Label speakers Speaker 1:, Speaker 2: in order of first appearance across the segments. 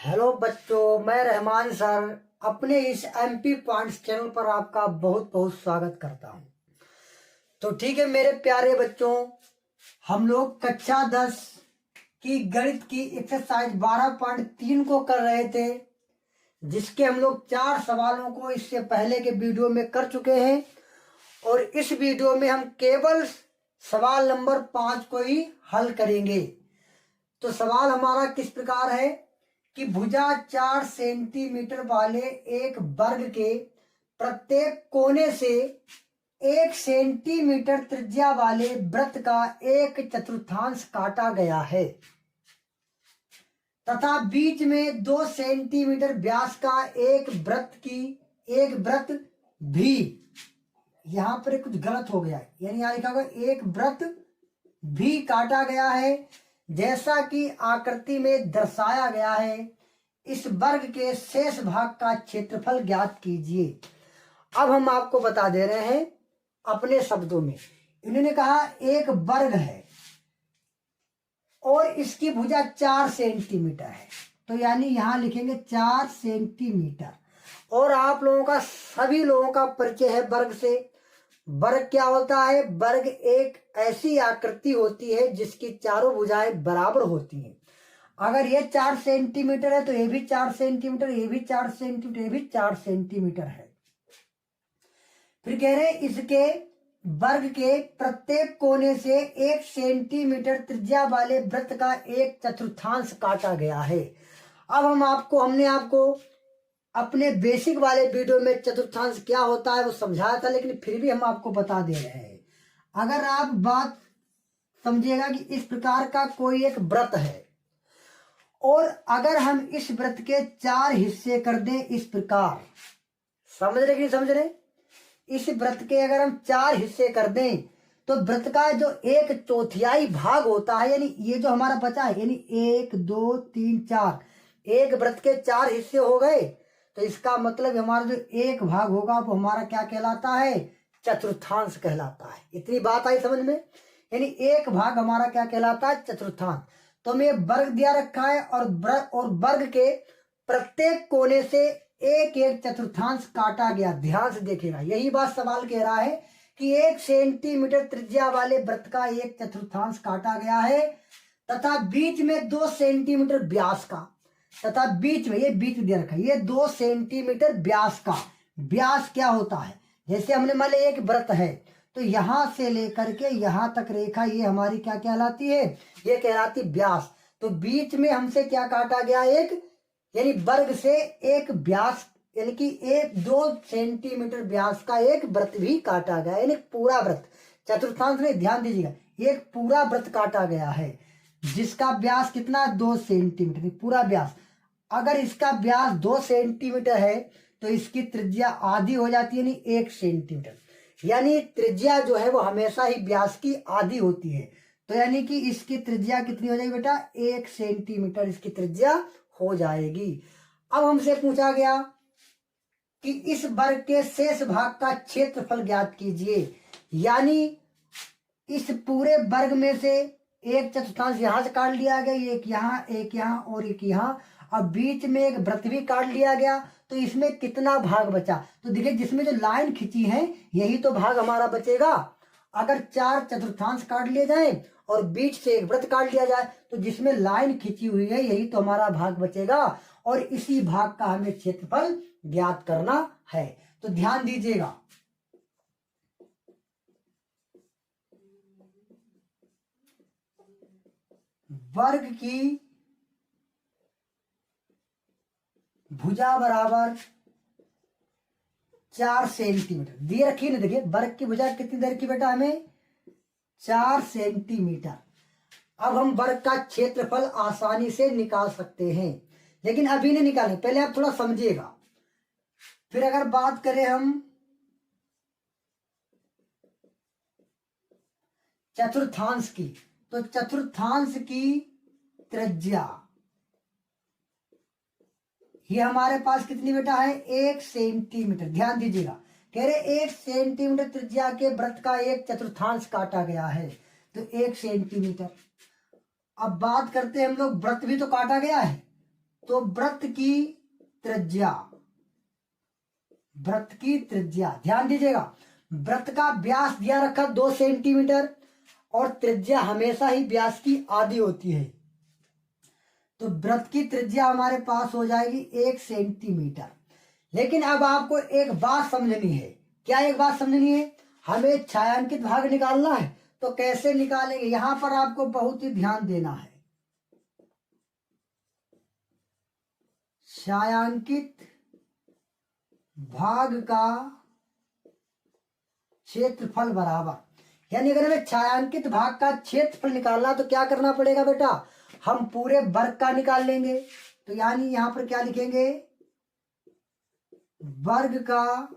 Speaker 1: Hello बच्चों, मैं Rahman sir अपने इस एमपी पॉइंट्स चैनल पर आपका बहुत बहुत स्वागत करता हूं। तो ठीक है मेरे प्यारे बच्चों, हम लोग कक्षा 10 की गणित की एक्सरसाइज 12.3 को कर रहे थे, जिसके हम लोग 4 सवालों को इससे पहले के वीडियो में कर चुके हैं। और इस वीडियो में हम केवल सवाल नंबर 5 को ही हल करेंगे। तो सवाल हमारा किस प्रकार है कि भुजा 4 सेंटीमीटर वाले एक वर्ग के प्रत्येक कोने से 1 सेंटीमीटर त्रिज्या वाले वृत्त का एक चतुर्थांश काटा गया है तथा बीच में 2 सेंटीमीटर व्यास का एक वृत्त भी, यहां पर कुछ गलत हो गया है, यानी यहां लिखा होगा एक वृत्त भी काटा गया है जैसा कि आकृति में दर्शाया गया है। इस वर्ग के शेष भाग का क्षेत्रफल ज्ञात कीजिए। अब हम आपको बता दे रहे हैं अपने शब्दों में। इन्होंने कहा एक वर्ग है और इसकी भुजा 4 सेंटीमीटर है, तो यानी यहां लिखेंगे 4 सेंटीमीटर। और आप लोगों का, सभी लोगों का परिचय है वर्ग से। वर्ग क्या होता है? वर्ग एक ऐसी आकृति होती है जिसकी चारों भुजाएं बराबर होती हैं। अगर ये 4 सेंटीमीटर है तो ये भी 4 सेंटीमीटर, ये भी 4 सेंटीमीटर, ये भी 4 सेंटीमीटर है। फिर कह रहे इसके वर्ग के प्रत्येक कोने से 1 सेंटीमीटर त्रिज्या वाले वृत्त का एक चतुर्थांश काटा गया है। अब हमने आपको अपने बेसिक वाले वीडियो में चतुर्थांश क्या होता है वो समझाया था, लेकिन फिर भी हम आपको बता दे रहे हैं। अगर आप बात समझिएगा कि इस प्रकार का कोई एक वृत्त है और अगर हम इस वृत्त के 4 हिस्से कर दें इस प्रकार, समझ रहे कि नहीं समझ रहे? इस वृत्त के अगर हम 4 हिस्से कर दें तो वृत्त का जो 1/4 भाग होता है, यानी ये जो हमारा बचा है, यानी 1 2 3 4, एक वृत्त के 4 हिस्से हो गए, तो इसका मतलब हमारा जो एक भाग होगा वो हमारा क्या कहलाता है? चतुर्थांश कहलाता है। इतनी बात आई समझ में? यानी एक भाग हमारा क्या कहलाता है? चतुर्थांश। तो हमें वर्ग दिया रखा है और वर्ग के प्रत्येक कोने से एक एक चतुर्थांश काटा गया। ध्यान से देखिएगा, यही बात सवाल कह रहा है कि 1 सेंटीमीटर त्रिज्या वाले वृत्त का एक चतुर्थांश काटा गया है तथा बीच में 2 सेंटीमीटर व्यास का, तथा बीच में, ये बीच दिया रखा है, ये 2 सेंटीमीटर व्यास का। व्यास क्या होता है? जैसे हमने मान लिया एक वृत्त है तो यहां से लेकर के यहां तक रेखा, ये हमारी क्या कहलाती है? ये कहलाती व्यास। तो बीच में हमसे क्या काटा गया? एक, यानी वर्ग से एक व्यास, यानी कि 2 सेंटीमीटर व्यास का एक वृत्त भी काटा गया, यानी पूरा वृत्त। चतुर्थांश में ध्यान दीजिएगा, एक पूरा वृत्त काटा गया है जिसका व्यास कितना? 2 सेंटीमीटर, पूरा व्यास। अगर इसका व्यास 2 सेंटीमीटर है तो इसकी त्रिज्या आधी हो जाती है, यानी 1 सेंटीमीटर। यानी त्रिज्या जो है वो हमेशा ही व्यास की आधी होती है। तो यानी कि इसकी त्रिज्या कितनी हो जाएगी बेटा? 1 सेंटीमीटर इसकी त्रिज्या हो जाएगी। अब हमसे पूछा गया कि इस वर्ग के शेष भाग का क्षेत्रफल ज्ञात कीजिए। यानी इस पूरे वर्ग में से एक चतुर्थांश यहां से काट लिया गया, एक यहाँ और एक यहाँ। अब बीच में एक वृत्त भी काट लिया गया, तो इसमें कितना भाग बचा? तो देखिए, जिसमें जो लाइन खींची है यही तो भाग हमारा बचेगा। अगर 4 चतुर्थांश काट लिए जाए और बीच से एक वृत्त काट लिया जाए तो जिसमें लाइन खींची हुई है यही तो हमारा भाग बचेगा, और इसी भाग का हमें क्षेत्रफल ज्ञात करना है। तो ध्यान दीजिएगा, वर्ग की भुजा बराबर 4 सेंटीमीटर दिए रखी है ना। देखिए, वर्ग की भुजा कितनी दे रखी बेटा? हमें 4 सेंटीमीटर। अब हम वर्ग का क्षेत्रफल आसानी से निकाल सकते हैं, लेकिन अभी नहीं निकालें, पहले आप थोड़ा समझिएगा। फिर अगर बात करें हम चतुर्थांश की, तो चतुर्थांश की त्रिज्या ये हमारे पास कितनी बेटा है? 1 सेंटीमीटर। ध्यान दीजिएगा, कह रहे 1 सेंटीमीटर त्रिज्या के वृत्त का एक चतुर्थांश काटा गया है, तो 1 सेंटीमीटर। अब बात करते हैं हम लोग, वृत्त भी तो काटा गया है, तो वृत्त की त्रिज्या ध्यान दीजिएगा, वृत्त का व्यास दिया रखा 2 सेंटीमीटर और त्रिज्या हमेशा ही व्यास की आधी होती है। तो वृत्त की त्रिज्या हमारे पास हो जाएगी 1 सेंटीमीटर। लेकिन अब आपको एक बात समझनी है। क्या एक बात समझनी है? हमें छायांकित भाग निकालना है। तो कैसे निकालेंगे? यहां पर आपको बहुत ही ध्यान देना है। छायांकित भाग का क्षेत्रफल बराबर, यानी अगर हमें छायांकित भाग का क्षेत्रफल निकालना तो क्या करना पड़ेगा बेटा? हम पूरे वर्ग का निकाल लेंगे। तो यानी यहां पर क्या लिखेंगे? वर्ग का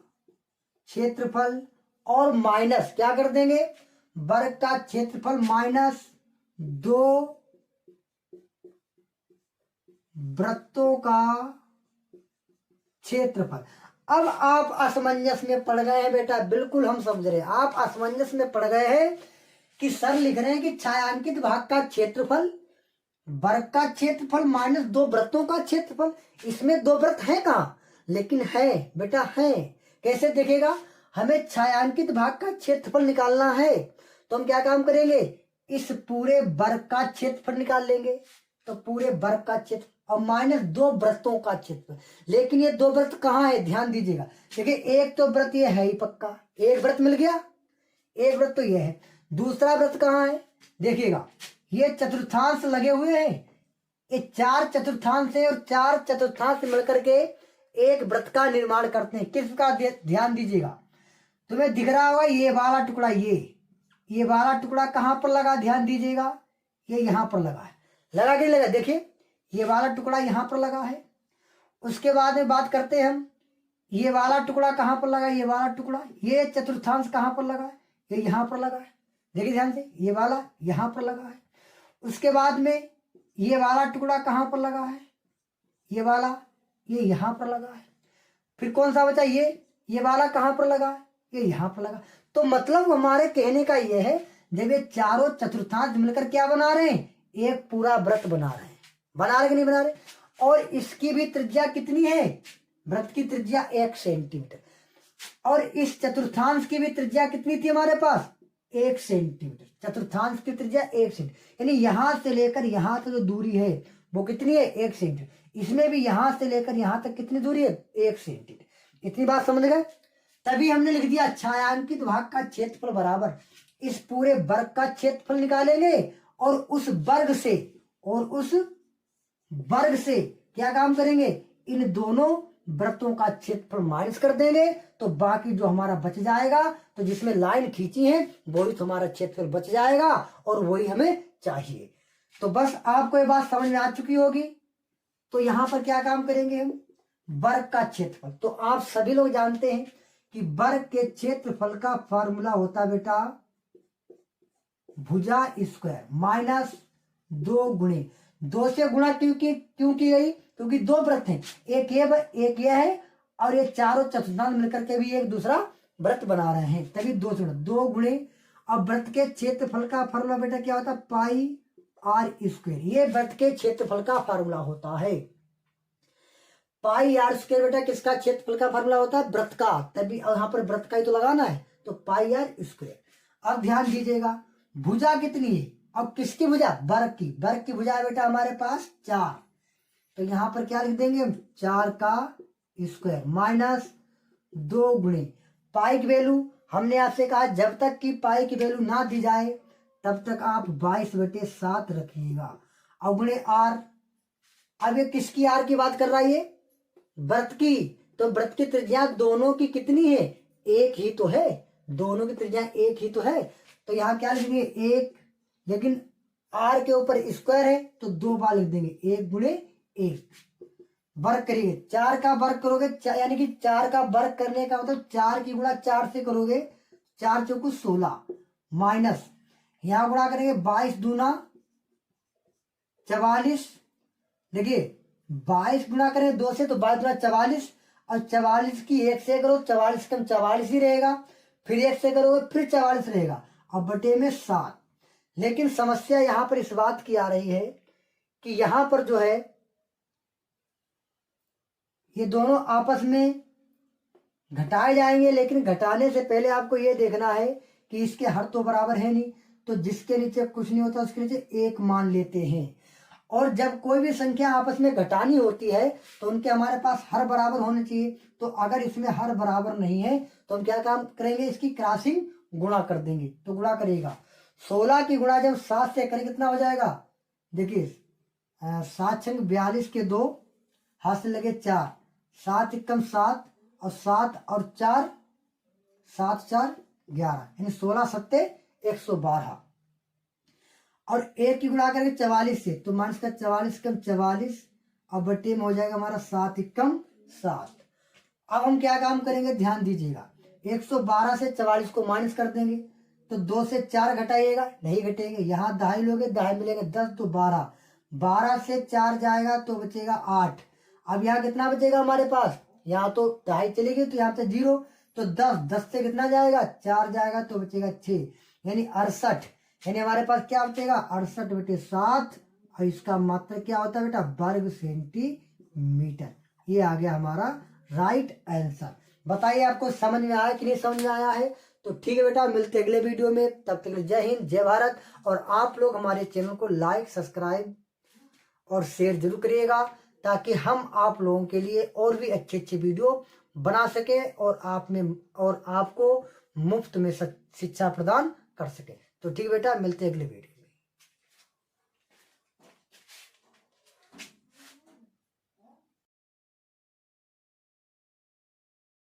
Speaker 1: क्षेत्रफल और माइनस क्या कर देंगे? वर्ग का क्षेत्रफल माइनस 2 वृत्तों का क्षेत्रफल। अब आप असमंजस में पड़ गए हैं बेटा, बिल्कुल हम समझ रहे हैं। आप असमंजस में पड़ गए हैं कि सर लिख रहे हैं कि छायांकित भाग का क्षेत्रफल, वर्ग का क्षेत्रफल माइनस 2 वृत्तों का क्षेत्रफल। इसमें 2 वृत्त हैं कहाँ? लेकिन है बेटा, है। कैसे देखेगा? हमें छायांकित भाग का क्षेत्रफल निकालना है तो हम क्या काम करेंगे? इस पूरे वर्ग का क्षेत्रफल निकाल लेंगे। तो पूरे वर्ग का क्षेत्र और माइनस 2 वृत्तों का क्षेत्रफल। लेकिन ये 2 वृत्त कहाँ है? ध्यान दीजिएगा। देखिए, एक तो वृत्त ये है ही पक्का, एक वृत्त मिल गया, एक वृत्त तो ये है। दूसरा वृत्त कहाँ है? देखिएगा, ये चतुर्थांश लगे हुए हैं। ये 4 चतुर्थांश है और 4 चतुर्थांश मिलकर के एक वृत्त का निर्माण करते हैं। किसका? ध्यान दीजिएगा, तुम्हें दिख रहा होगा ये वाला टुकड़ा, ये वाला टुकड़ा कहाँ पर लगा? ध्यान दीजिएगा, ये यहाँ पर लगा है। लगा कि नहीं लगा? देखिए, ये वाला टुकड़ा यहाँ पर लगा है। उसके बाद में बात करते हैं हम, ये वाला टुकड़ा कहाँ पर लगा? ये वाला टुकड़ा, ये चतुर्थांश कहाँ पर लगा है? ये यहाँ पर लगा है। देखिए ध्यान से, ये वाला यहाँ पर लगा है। उसके बाद में ये वाला टुकड़ा कहाँ पर लगा है? ये वाला, ये यहाँ पर लगा है। फिर कौन सा बचा? ये वाला कहाँ पर लगा है? ये यहाँ पर लगा। तो मतलब हमारे कहने का ये है, जब ये चारों चतुर्थांश मिलकर क्या बना रहे हैं? एक पूरा वृत्त बना रहे हैं। बना रहे कि नहीं बना रहे? और इसकी भी त्रिज्या कितनी है? वृत्त की त्रिज्या 1 सेंटीमीटर। और इस चतुर्थांश की भी त्रिज्या कितनी थी हमारे पास? 1 सेंटीमीटर। चतुर्थांश की त्रिज्या 1 सेंटीमीटर, यानी यहां से लेकर यहां तक जो दूरी है वो कितनी है? 1 सेंटीमीटर। इसमें भी यहां से लेकर यहां तक कितनी दूरी है? 1 सेंटीमीटर। इतनी बात समझ गए? तभी हमने लिख दिया छायांकित भाग का क्षेत्रफल बराबर इस पूरे वर्ग का क्षेत्रफल निकालेंगे और उस वर्ग से क्या काम करेंगे? इन दोनों वृत्तों का क्षेत्रफल माइनस कर देंगे। तो बाकी जो हमारा बच जाएगा, तो जिसमें लाइन खींची है वही तो हमारा क्षेत्रफल बच जाएगा और वही हमें चाहिए। तो बस आपको ये बात समझ में आ चुकी होगी। तो यहां पर क्या काम करेंगे हम? वर्ग का क्षेत्रफल। तो आप सभी लोग जानते हैं कि वर्ग के क्षेत्रफल का फॉर्मूला होता बेटा भुजा स्क्वायर माइनस 2 गुणे 2 से गुणा क्यों की गई? क्योंकि 2 वृत्त हैं, एक ये है और ये चारों चतुर्थांश मिलकर के भी एक दूसरा वृत्त बना रहे हैं, तभी 2 से 2 गुणे। अब वृत्त के क्षेत्रफल का फॉर्मूला बेटा क्या होता है? पाई आर स्क्वायर। ये वृत्त के क्षेत्रफल का फॉर्मूला होता है। पाई आर स्क्वायर बेटा किसका क्षेत्रफल का फॉर्मूला होता है? वृत्त का। तभी यहाँ पर वृत्त का ही तो लगाना है, तो पाई आर स्क्वायर। अब ध्यान दीजिएगा, भुजा कितनी है? अब किसकी भुजा? वर्ग की भुजा है बेटा हमारे पास 4। तो यहां पर क्या लिख देंगे? 4 का स्क्वायर माइनस 2 गुणे पाई की वैल्यू हमने आपसे कहा जब तक कि पाई की वैल्यू ना दी जाए तब तक आप 22/7 रखिएगा और गुणे आर। अब ये किसकी आर की बात कर रहा है? ये वृत्त की। तो वृत्त की त्रिज्या दोनों की कितनी है? 1 ही तो है। दोनों की त्रिज्या 1 ही तो है। तो यहाँ क्या लिखेंगे? 1, लेकिन आर के ऊपर स्क्वायर है तो 2 बार लिख देंगे, 1 गुणे 1। वर्ग करिए, 4 का वर्ग करोगे यानी कि 4 का वर्ग करने का मतलब 4 की गुणा 4 से करोगे, 4 चौको 16 माइनस यहां गुणा करेंगे 22 दूना 44। देखिए 22 गुणा करें 2 से तो 22 दूना 44 और 44 की 1 से करो, 44 कम 44 ही रहेगा, फिर 1 से करोगे फिर 44 रहेगा और बटे में 7। लेकिन समस्या यहां पर इस बात की आ रही है कि यहां पर जो है ये दोनों आपस में घटाए जाएंगे, लेकिन घटाने से पहले आपको ये देखना है कि इसके हर तो बराबर है नहीं, तो जिसके नीचे कुछ नहीं होता उसके नीचे एक मान लेते हैं। और जब कोई भी संख्या आपस में घटानी होती है तो उनके हमारे पास हर बराबर होने चाहिए। तो अगर इसमें हर बराबर नहीं है तो हम क्या काम करेंगे, इसकी क्रॉसिंग गुणा कर देंगे। तो गुणा करेगा 16 की गुणा जब 7 से करें कितना हो जाएगा, देखिए 7 छंग 42 के 2, हाथ से लगे 4, 7 एकम 7 और 7 और 4 7 4 11, यानी 16 सत्ते 112। और एक की गुणा करेंगे 44 से, तो माइनस का 44 कम 44 और बट्टे में हो जाएगा हमारा 7 एकम 7। अब हम क्या काम करेंगे, ध्यान दीजिएगा, 112 से 44 को माइनस कर देंगे, तो 2 से 4 घटाइएगा, नहीं घटेंगे, यहाँ दहाई लोगे, दहाई मिलेगा 10 तो 12, 12 से 4 जाएगा तो बचेगा 8। अब यहाँ कितना बचेगा हमारे पास, यहाँ तो दहाई चलेगी तो यहाँ पे 0, तो 10 से कितना जाएगा, 4 जाएगा तो बचेगा 6, यानी 68। यानी हमारे पास क्या बचेगा 68/7, और इसका मात्रा क्या होता है बेटा, वर्ग सेंटीमीटर। ये आ गया हमारा राइट आंसर। बताइए आपको समझ में आया कि नहीं समझ में आया है। तो ठीक है बेटा, मिलते अगले वीडियो में, तब तक जय हिंद जय भारत। और आप लोग हमारे चैनल को लाइक सब्सक्राइब और शेयर जरूर करिएगा, ताकि हम आप लोगों के लिए और भी अच्छे अच्छे वीडियो बना सके और आपको मुफ्त में शिक्षा प्रदान कर सके। तो ठीक बेटा, मिलते हैं अगले वीडियो।